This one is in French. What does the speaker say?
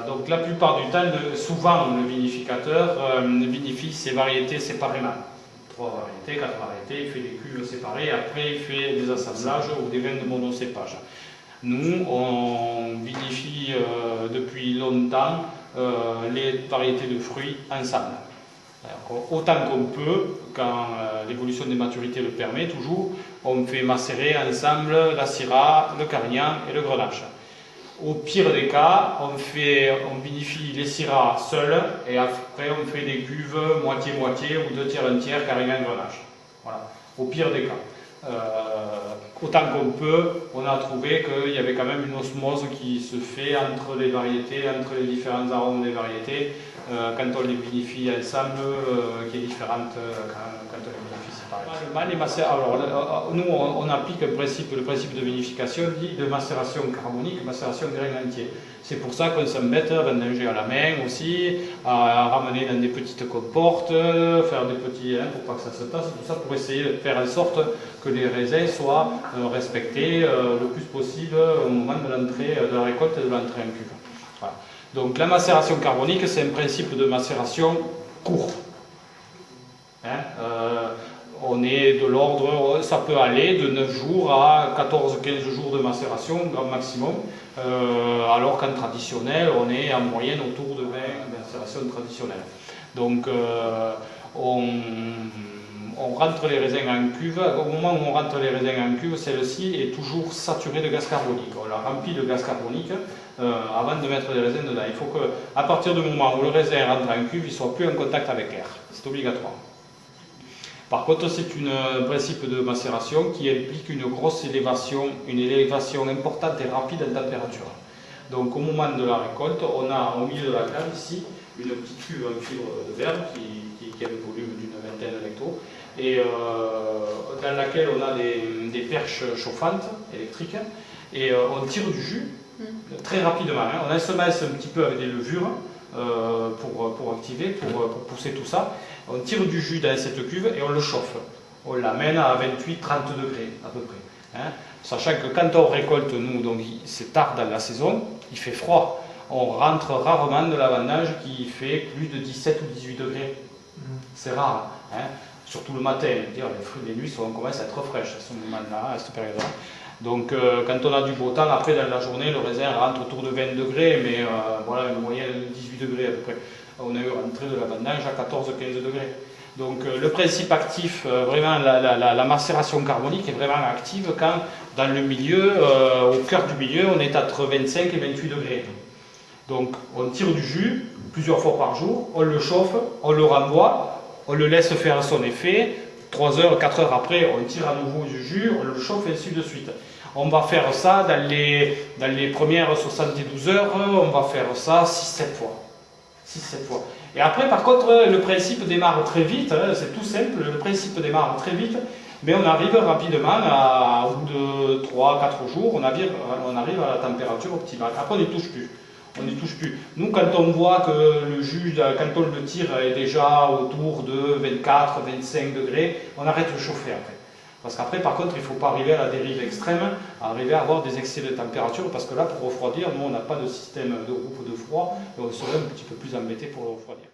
Donc la plupart du temps, souvent le vinificateur vinifie ses variétés séparément. 3 variétés, 4 variétés, il fait des cuves séparées, après il fait des assemblages ou des vins de monocépage. Nous, on vinifie depuis longtemps les variétés de fruits ensemble. Autant qu'on peut, quand l'évolution des maturités le permet, toujours, on fait macérer ensemble la Syrah, le Carignan et le Grenache. Au pire des cas, on vinifie les Syrahs seuls et après on fait des cuves moitié-moitié ou 2 tiers, 1 tiers, Carignan, Grenache. Voilà. Au pire des cas. Autant qu'on peut, on a trouvé qu'il y avait quand même une osmose qui se fait entre les variétés, entre les différents arômes des variétés, quand on les vinifie ensemble, qui est différente quand on les vinifie séparément. Alors, nous, on applique le principe de vinification dit de macération carbonique, macération grain entier. C'est pour ça qu'on s'embête à vendanger à la main aussi, à ramener dans des petites comportes, faire des petits, pour pas que ça se tasse, tout ça pour essayer de faire en sorte que les raisins soient respectés le plus possible au moment de l'entrée de la récolte et de l'entrée en cuve. Voilà. Donc la macération carbonique, c'est un principe de macération court. On est de l'ordre, ça peut aller de 9 jours à 14-15 jours de macération, grand maximum, alors qu'en traditionnel, on est en moyenne autour de 20 macérations traditionnelles. Donc on rentre les raisins en cuve. Au moment où on rentre les raisins en cuve, celle-ci est toujours saturée de gaz carbonique. On la remplit de gaz carbonique avant de mettre les raisins dedans. Il faut qu'à partir du moment où le raisin rentre en cuve, il ne soit plus en contact avec l'air. C'est obligatoire. Par contre, c'est un principe de macération qui implique une grosse élévation, une élévation importante et rapide en température. Donc au moment de la récolte, on a au milieu de la cave ici une petite cuve en fibre de verre qui a un volume d'une vingtaine d'hectos et dans laquelle on a des perches chauffantes électriques et on tire du jus très rapidement. On ensemence un petit peu avec des levures pour activer, pour pousser tout ça. On tire du jus dans cette cuve et on le chauffe. On l'amène à 28-30 degrés à peu près. Sachant que quand on récolte, nous, donc c'est tard dans la saison, il fait froid. On rentre rarement de la vendange qui fait plus de 17 ou 18 degrés. C'est rare. Surtout le matin. Les fruits des nuits commencent à être fraîches à ce moment-là, à cette période-là. Donc quand on a du beau temps, après dans la journée, le raisin rentre autour de 20 degrés, mais voilà, une moyenne de 18 degrés à peu près. On a eu rentré de la vendange à 14-15 degrés. Donc le principe actif, vraiment la macération carbonique est vraiment active quand dans le milieu, au cœur du milieu, on est entre 25 et 28 degrés. Donc on tire du jus plusieurs fois par jour, on le chauffe, on le renvoie, on le laisse faire son effet. 3 heures, 4 heures après, on tire à nouveau du jus, on le chauffe et ainsi de suite. On va faire ça dans les premières 72 heures, on va faire ça 6-7 fois. 6-7 fois. Et après, par contre, le principe démarre très vite, c'est tout simple, le principe démarre très vite, mais on arrive rapidement, au bout de 3-4 jours, on arrive à la température optimale. Après, on n'y touche plus. On n'y touche plus. Nous, quand on voit que le jus, quand on le tire, est déjà autour de 24-25 degrés, on arrête de chauffer après. Parce qu'après, par contre, il ne faut pas arriver à la dérive extrême, arriver à avoir des excès de température, parce que là, pour refroidir, nous, on n'a pas de système de groupe de froid, et on serait un petit peu plus embêté pour le refroidir.